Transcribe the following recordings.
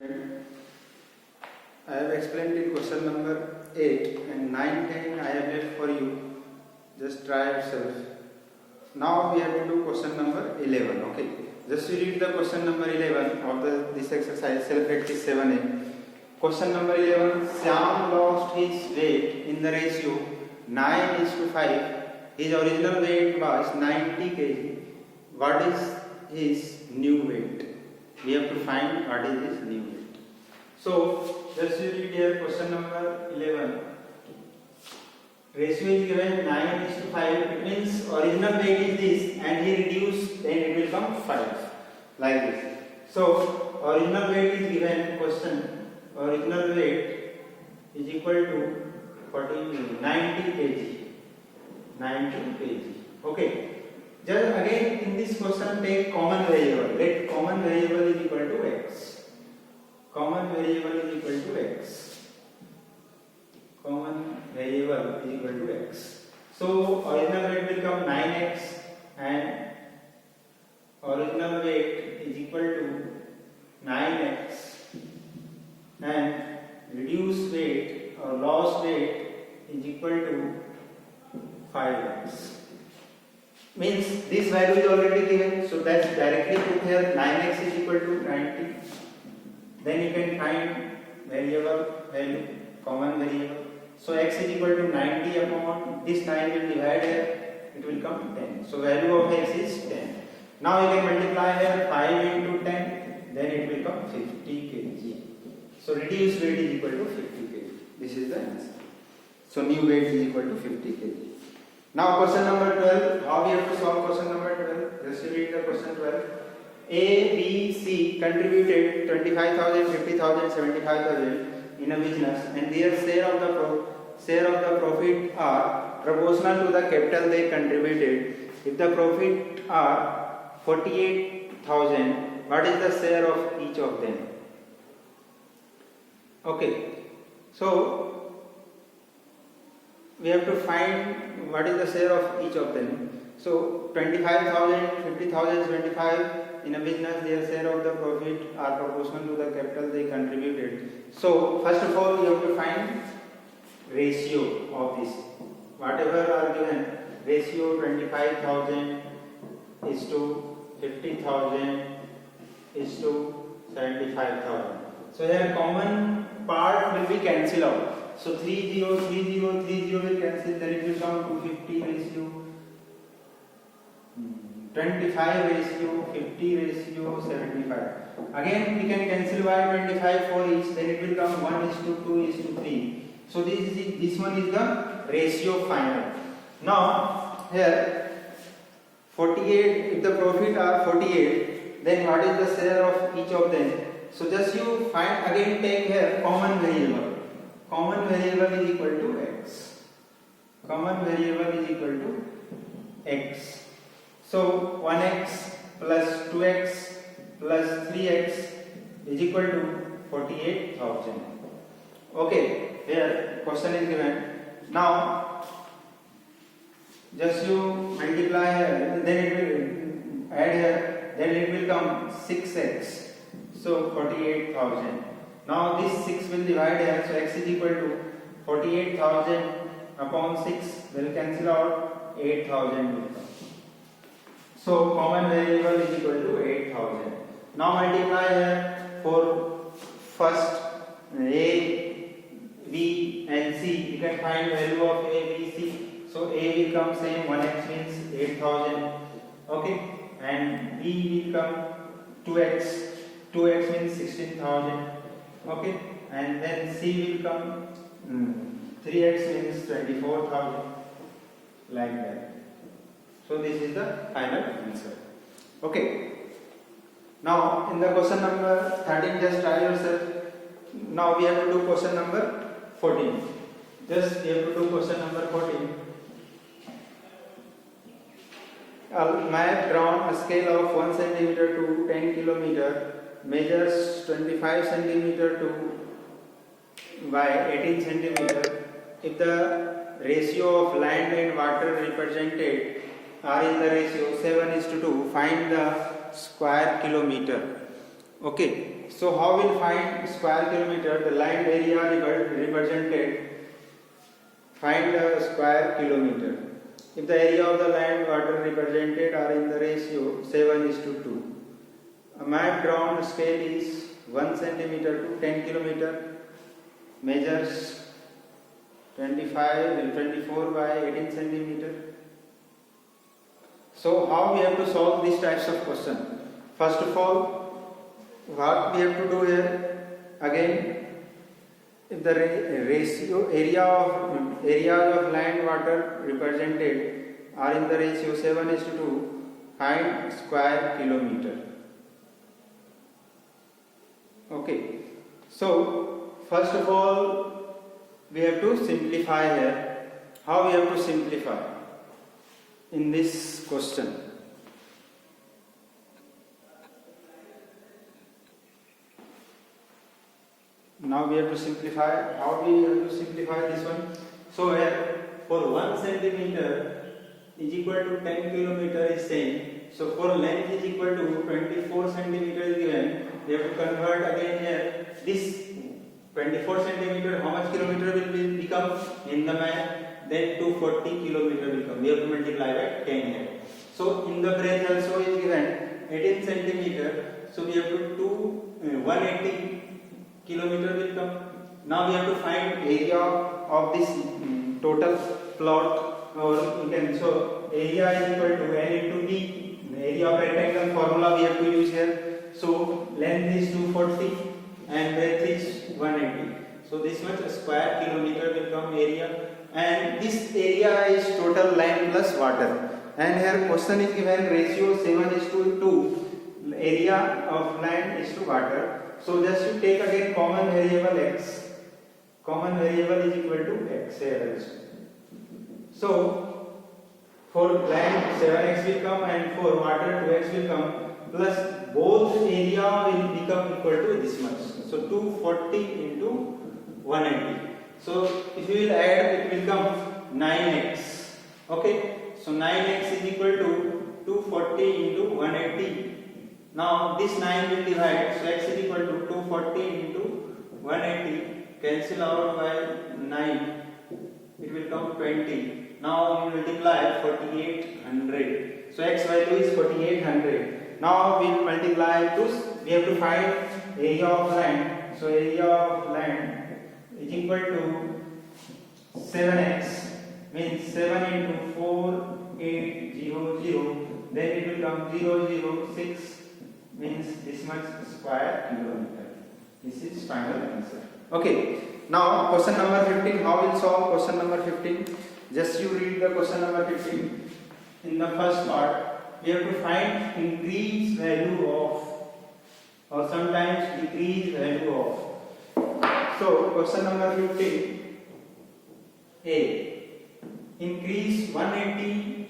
I have explained in question number 8 and 9, 10 I have left for you. Just try yourself. Now we have to do question number 11. Okay. Just read the question number 11 of this exercise, self practice 7a. Question number 11. Syam lost his weight in the ratio 9:5. His original weight was 90 kg. What is his new weight? We have to find what is his new weight. So, just you read here question number 11. Ratio is given 9:5. It means original weight is this and he reduced, then it will become 5. Like this. So, original weight is given question. Original weight is equal to 90 kg. 90 kg. Okay. Just again in this question take common variable. Let common variable is equal to x. Common variable is equal to x. Common variable is equal to x. So original weight will become 9x and original weight is equal to 9x and reduced weight or lost weight is equal to 5x. Means this value is already given, so that's directly put here. 9x is equal to 90. Then you can find variable value, common variable. So x is equal to 90 upon this 9 will divide here, it will come 10. So value of x is 10. Now you can multiply here 5 into 10, then it will come 50 kg. So reduced weight is equal to 50 kg. This is the answer. So new weight is equal to 50 kg. Now question number 12. How we have to solve question number 12? Just read the question 12. A, B, C contributed 25,000, 50,000, 75,000 in a business, and their share of the profit are proportional to the capital they contributed. If the profit are 48,000, what is the share of each of them? Okay. So we have to find what is the share of each of them. So 25,000, 50,000, 75 in a business, their share of the profit are proportional to the capital they contributed. So first of all, you have to find ratio of this. Whatever are given, ratio 25,000 is to 50,000 is to 75,000. So here common part will be cancelled out. So 30, 30, 30 will cancel, then it will come to 50 ratio, 25 ratio, 50 ratio, 75. Again we can cancel by 25 for each, then it will come 1:2:3. So this one is the ratio final. Now here 48, if the profit are 48, then what is the share of each of them? So just you find, again take here common variable. Common variable is equal to x. Common variable is equal to x. So 1x plus 2x plus 3x is equal to 48,000. Okay, here question is given. Now just you multiply here, then it will add here, then it will come 6x. So 48,000. Now this 6 will divide here, so x is equal to 48,000 upon 6 will cancel out, 8,000 will come. So common variable is equal to 8,000. Now multiply here for first A, B and C. You can find value of A, B, C. So A will come same, 1x means 8,000. Okay, and B will come 2x. 2x means 16,000. Okay, and then C will come 3x means 24,000, like that. So this is the final answer. Okay. Now in the question number 13, just try yourself. Now we have to do question number 14. Just we have to do question number 14. A map drawn a scale of 1 cm to 10 km measures 25 cm to by 18 cm. If the ratio of land and water represented are in the ratio 7:2, find the square kilometer. Okay. so how we'll find square kilometer? The land area represented, find the square kilometer. If the area of the land water represented are in the ratio 7:2. A map drawn scale is 1 centimeter to 10 kilometer, measures 24 by 18 centimeter. So how we have to solve these types of question? First of all, what we have to do here, again, if the areas of land water represented are in the ratio 7:2, find square kilometer. Okay, so first of all we have to simplify here. How we have to simplify in this question? Now we have to simplify. How we have to simplify this one? So here, for 1 centimeter is equal to 10 kilometer is same. So for length is equal to 24 centimeter is given. We have to convert again here. This 24 centimeter, how much kilometer will become in the map? Then 240 kilometer will come. We have to multiply by 10 here. So in the breadth also is given 18 centimeter. So we have to 180 kilometer will come. Now we have to find area of this total plot, or you can show area is equal to L into D. The area of rectangle formula we have to use here. So length is 240 and breadth is 180. So this much square kilometer will come area, and this area is total land plus water. And here question is given ratio 7:2. Area of land is to water. So just you take again common variable x. Common variable is equal to x here also. So for land 7x will come and for water 2x will come, plus both area will become equal to this much. So 240 into 180. So if you will add, it will come 9x. Okay. So 9x is equal to 240 into 180. Now this 9 will divide, so x is equal to 240 into 180, cancel out by 9, it will come 20. Now we multiply 4800, so x value is 4800. Now we will multiply to, we have to find area of land, so area of land is equal to 7x, means 7 into 4800, then it will come 006, means this much square kilometer. This is final answer. Okay. Now question number 15. How will solve question number 15? Just you read the question number 15. In the first part, we have to find increased value of, or sometimes decreased value of. So question number 15. A. Increase 180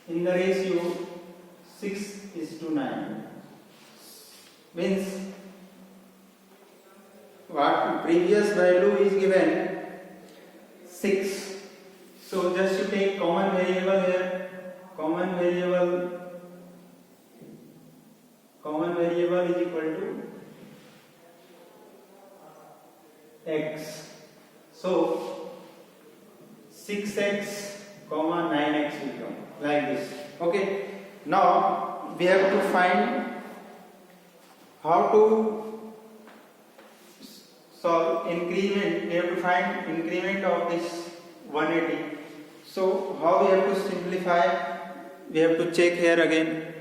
in the ratio 6:9. Means what previous value is given 6. So just to take common variable here. Common variable is equal to x. So 6x, 9x will come like this. Okay. Now we have to find how to solve increment. We have to find increment of this 180. So how we have to simplify? We have to check here again.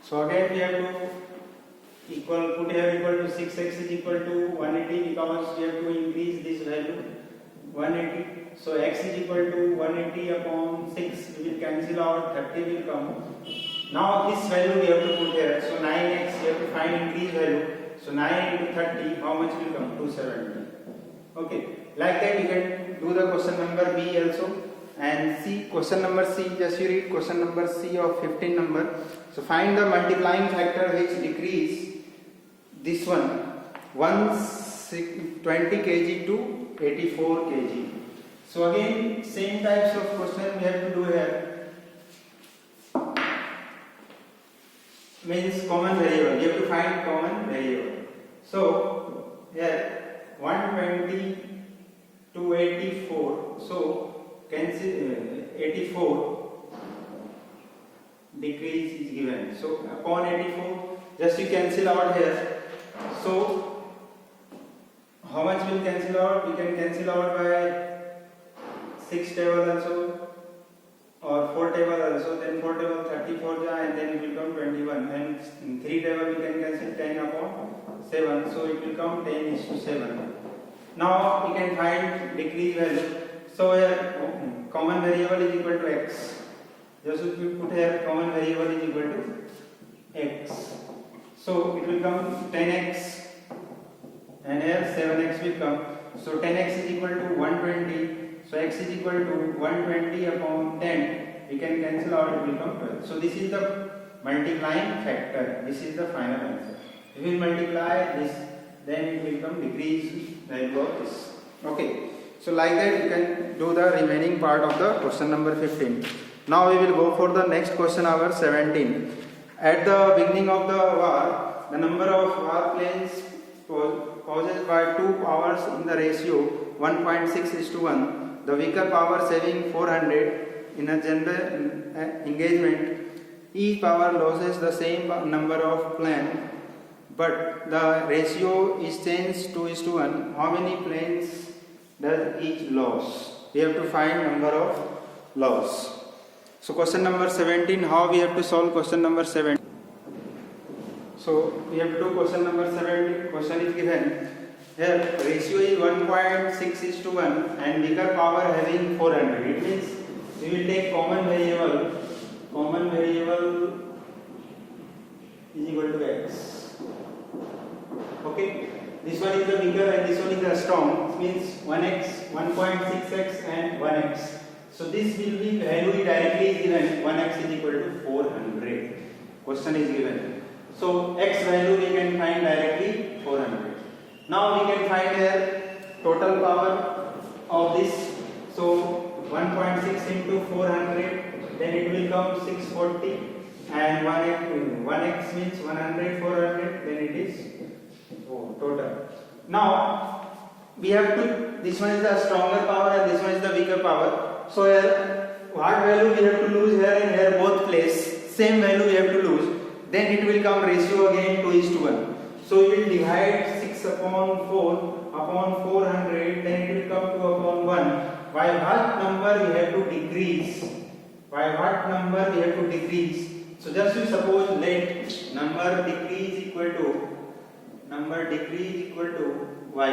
So again we have to put here equal to 6x is equal to 180, because we have to increase this value 180. So x is equal to 180 upon 6. We will cancel out, 30 will come. Now this value we have to put here. So 9x, we have to find increased value. So 9 into 30, how much will come? 270. Okay. Like that you can do the question number B also. And C, question number C, just you read question number C of 15 number. So find the multiplying factor which decrease this one 20 kg to 84 kg. So again same types of question we have to do here. means common variable. You have to find common variable. So here 120 to 84. So cancel 84 decrease is given. So upon 84, just you cancel out here. So how much will cancel out? We can cancel out by 6 table also or 4 table also. Then 4 table 34 and then it will come 21. And 3 table we can cancel 10 upon 7. So it will come 10 is to 7. Now we can find decrease value. So here common variable is equal to x. Just if you put here common variable is equal to x. So it will come 10x and here 7x will come. So 10x is equal to 120. So x is equal to 120 upon 10. We can cancel out, it will come 12. So this is the multiplying factor. This is the final answer. If we multiply this, then it will come decrease value of this. Okay. So like that you can do the remaining part of the question number 15. Now we will go for the next question number 17. At the beginning of the war, the number of warplanes possessed by 2 powers in the ratio 1.6:1. The weaker power saving 400 in a general engagement. Each power loses the same number of planes, but the ratio is changed 2:1. How many planes does each lose? We have to find number of loss. So question number 17, how we have to solve question number 17? So we have to do question number 17. Question is given. Here ratio is 1.6:1 and weaker power having 400. It means we will take common variable. Common variable is equal to x. Okay. This one is the weaker and this one is the strong. It means 1x, 1.6x and 1x. So this will be value directly is given. 1x is equal to 400. Question is given. So x value we can find directly 400. Now we can find here total power of this. So 1.6 into 400, then it will come 640 and 1x means 100, 400, then it is total. Now we have to, this one is the stronger power and this one is the weaker power. So here what value we have to lose here and here both place, same value we have to lose. Then it will come ratio again 2:1. So we will divide 6 upon 4 upon 400, then it will come 2 upon 1. By what number we have to decrease? By what number we have to decrease? So just to suppose let number decrease equal to y.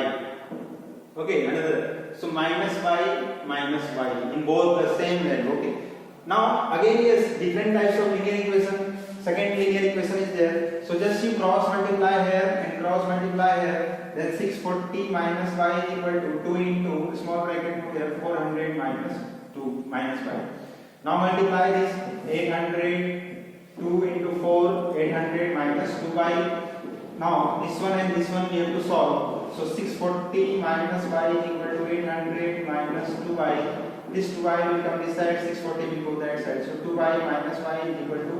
Okay, another. So minus y in both the same value. Okay. Now again yes, different types of linear equation. Second linear equation is there. So just you cross multiply here and cross multiply here. Then 640 minus y is equal to 2 into small bracket here 400 minus 2 minus y. Now multiply this 800 2 into 4 800 minus 2y. Now this one and this one we have to solve. So 640 minus y is equal to 800 minus 2y. This 2y will come this side, 640 will go that side. So 2y minus y is equal to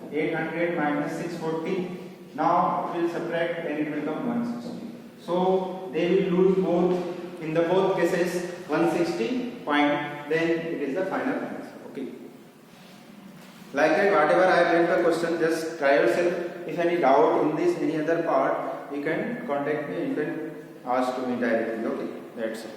800 minus 640. Now it will subtract and it will come 160. So they will lose both, in the both cases 160 point. Then it is the final answer. Okay. Like that, whatever I have learned the question, just try yourself. If any doubt in this, any other part, you can contact me. You can ask to me directly. Okay, that's it.